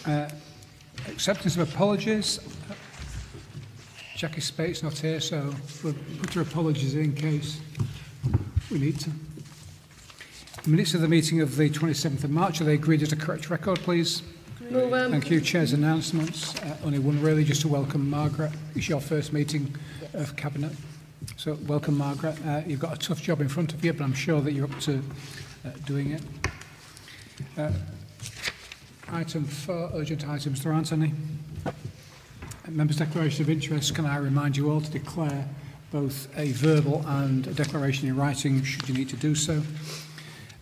Acceptance of apologies. Jackie Spate's not here, so we'll put her apologies in case we need to. Minutes of the meeting of the 27th of March, are they agreed as a correct record, please? Move on. Thank you. Chair's announcements. Only one really, just to welcome Margaret. It's your first meeting of Cabinet. So welcome, Margaret. You've got a tough job in front of you, but I'm sure that you're up to doing it. Item 4, urgent items. There aren't any. Members' declaration of interest. Can I remind you all to declare both a verbal and a declaration in writing, should you need to do so.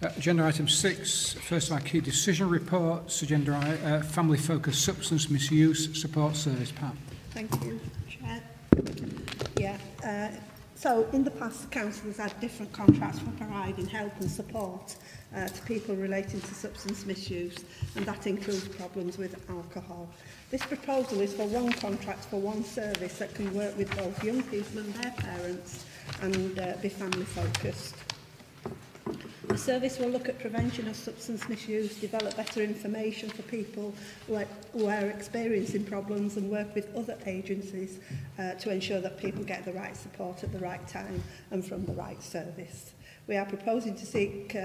Agenda item 6, first of our key decision reports. Agenda family-focused substance misuse support service. Pat. Thank you, Chair. So in the past, the Council has had different contracts for providing help and support to people relating to substance misuse, and that includes problems with alcohol. This proposal is for one contract for one service that can work with both young people and their parents and be family focused. The service will look at prevention of substance misuse, develop better information for people who are experiencing problems, and work with other agencies to ensure that people get the right support at the right time and from the right service. We are proposing to seek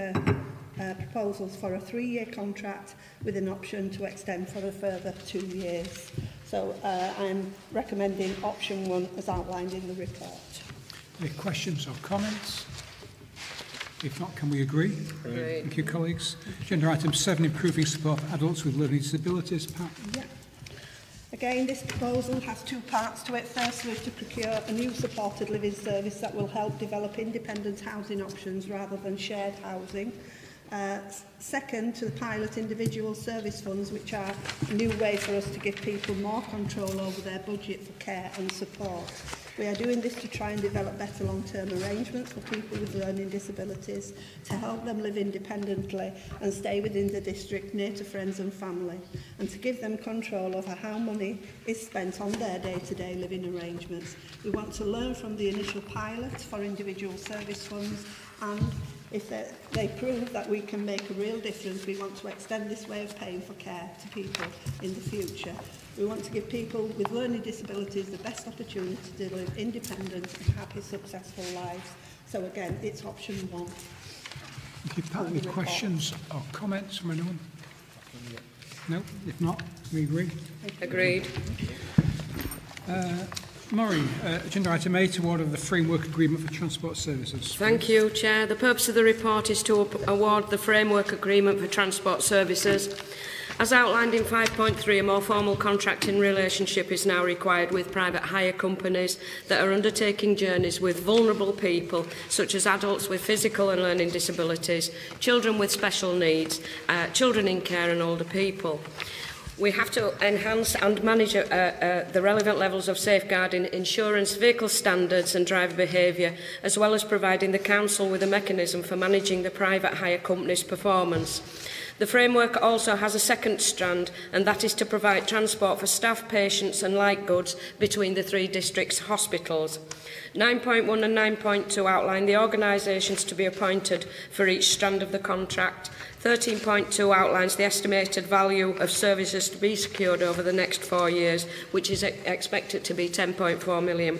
proposals for a 3-year contract with an option to extend for a further 2 years. So I'm recommending option 1 as outlined in the report. Any questions or comments? If not, can we agree? Great. Thank you, colleagues. Agenda item 7, improving support for adults with learning disabilities. Pat. Yeah. Again, this proposal has 2 parts to it. Firstly, to procure a new supported living service that will help develop independent housing options rather than shared housing. Second, to the pilot individual service funds, which are a new way for us to give people more control over their budget for care and support. We are doing this to try and develop better long-term arrangements for people with learning disabilities, to help them live independently and stay within the district near to friends and family, and to give them control over how money is spent on their day-to-day living arrangements. We want to learn from the initial pilot for individual service funds, and if they prove that we can make a real difference, we want to extend this way of paying for care to people in the future. We want to give people with learning disabilities the best opportunity to live independent and happy, successful lives. So again, it's option 1. Thank you, Pat. Any questions or comments from anyone? No? If not, we agree? Agreed. Maureen, agenda item 8, award of the framework agreement for transport services. Thank you, Chair. The purpose of the report is to award the framework agreement for transport services. As outlined in 5.3, a more formal contracting relationship is now required with private hire companies that are undertaking journeys with vulnerable people, such as adults with physical and learning disabilities, children with special needs, children in care and older people. We have to enhance and manage the relevant levels of safeguarding insurance, vehicle standards and driver behaviour, as well as providing the Council with a mechanism for managing the private hire company's performance. The framework also has a second strand, and that is to provide transport for staff, patients and light goods between the 3 districts' hospitals. 9.1 and 9.2 outline the organisations to be appointed for each strand of the contract. 13.2 outlines the estimated value of services to be secured over the next 4 years, which is expected to be £10.4 million.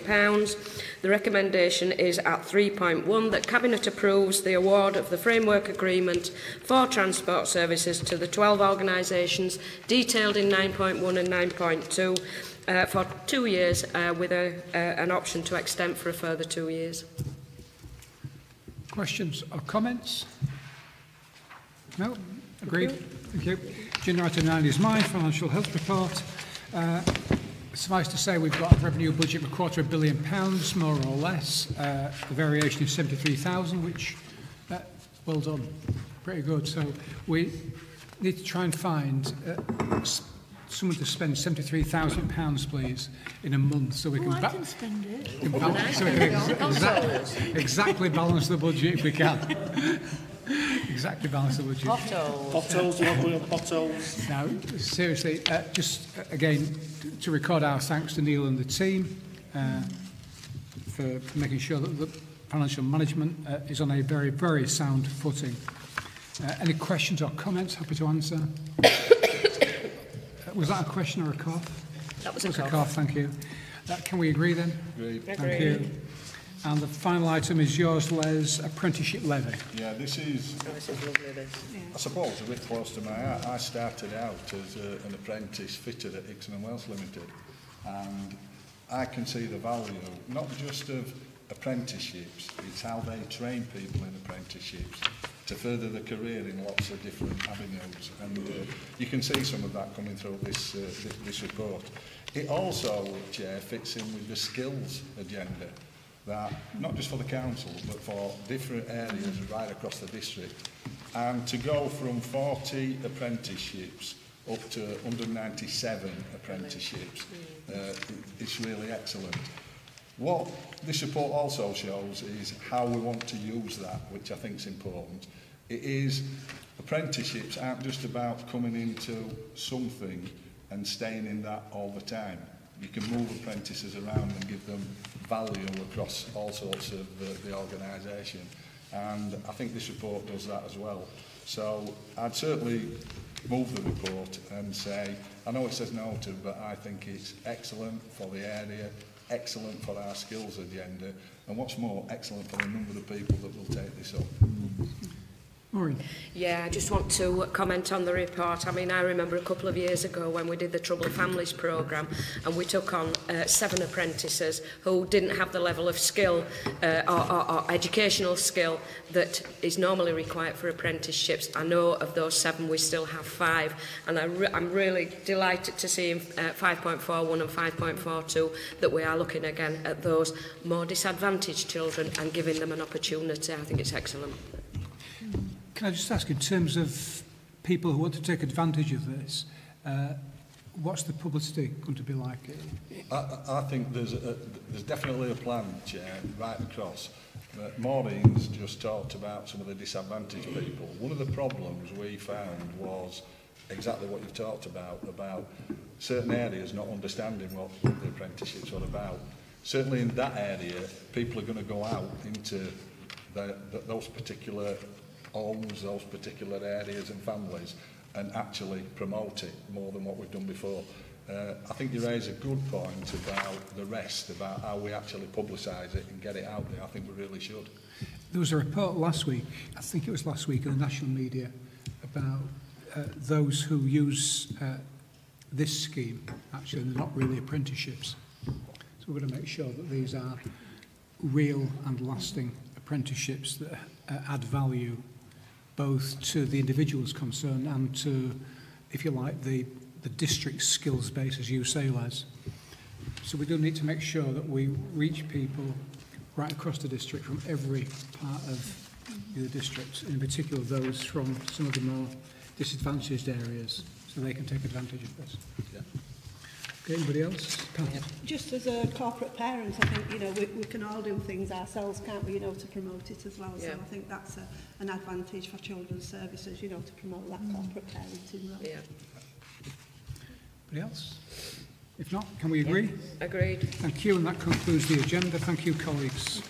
The recommendation is at 3.1 that Cabinet approves the award of the framework agreement for transport services to the 12 organisations detailed in 9.1 and 9.2 for 2 years with an option to extend for a further 2 years. Questions or comments? No? Agreed? Thank you. Agenda item 9 is mine, financial health report. Suffice to say, we've got a revenue budget of £250 million, more or less. The variation is 73,000, which, well done, pretty good. So we need to try and find someone to spend £73,000, please, in a month, so we can, I can spend it. So we can exactly balance the budget if we can. Exactly balance the budget. Potholes, you want to put on potholes? Now, seriously, just again to record our thanks to Neil and the team for making sure that the financial management is on a very, very sound footing. Any questions or comments? Happy to answer. Was that a question or a cough? That was It was a a cough. cough, thank you. Can we agree then? Agreed. Thank you. And the final item is yours, Les, apprenticeship levy. Yeah, this is, Oh, this is lovely, this. I suppose, a bit close to my heart. I started out as an apprentice fitter at Ixon and Wells Limited, and I can see the value, not just of apprenticeships, it's how they train people in apprenticeships to further the career in lots of different avenues. And you can see some of that coming through this report. It also, Chair, fits in with the skills agenda that, not just for the council, but for different areas right across the district. And to go from 40 apprenticeships up to 197 apprenticeships, it's really excellent. What this report also shows is how we want to use that, which I think is important. It is, apprenticeships aren't just about coming into something and staying in that all the time. You can move apprentices around and give them value across all sorts of the organisation. And I think this report does that as well. So I'd certainly move the report and say, I know it says no to, but I think it's excellent for the area, excellent for our skills agenda, and what's more, excellent for the number of people that will take this up. Maureen? Yeah, I just want to comment on the report. I mean, I remember a couple of years ago when we did the Troubled Families programme and we took on 7 apprentices who didn't have the level of skill or educational skill that is normally required for apprenticeships. I know of those 7 we still have 5, and I'm really delighted to see in 5.41 and 5.42 that we are looking again at those more disadvantaged children and giving them an opportunity. I think it's excellent. Can I just ask, in terms of people who want to take advantage of this, what's the publicity going to be like? I think there's definitely a plan, Chair, right across. Maureen's just talked about some of the disadvantaged people. One of the problems we found was exactly what you've talked about certain areas not understanding what the apprenticeships are about. Certainly in that area, people are going to go out into those particular homes, those particular areas and families, and actually promote it more than what we've done before. I think you raise a good point about the rest, about how we actually publicise it and get it out there. I think we really should. There was a report last week, I think it was last week, in the national media about those who use this scheme. Actually, they're not really apprenticeships. So we're going to make sure that these are real and lasting apprenticeships that add value both to the individuals concerned and to, if you like, the district skills base, as you say, Les. So we do need to make sure that we reach people right across the district from every part of the district, in particular those from some of the more disadvantaged areas, so they can take advantage of this. Yeah. Okay, anybody else? Just as a corporate parent, I think, you know, we can all do things ourselves, can't we, you know, to promote it as well. So Yeah. I think that's an advantage for children's services, you know, to promote that corporate parenting role. Yeah, Anybody else? If not, can we agree? agreed. Thank you, and that concludes the agenda. Thank you, colleagues.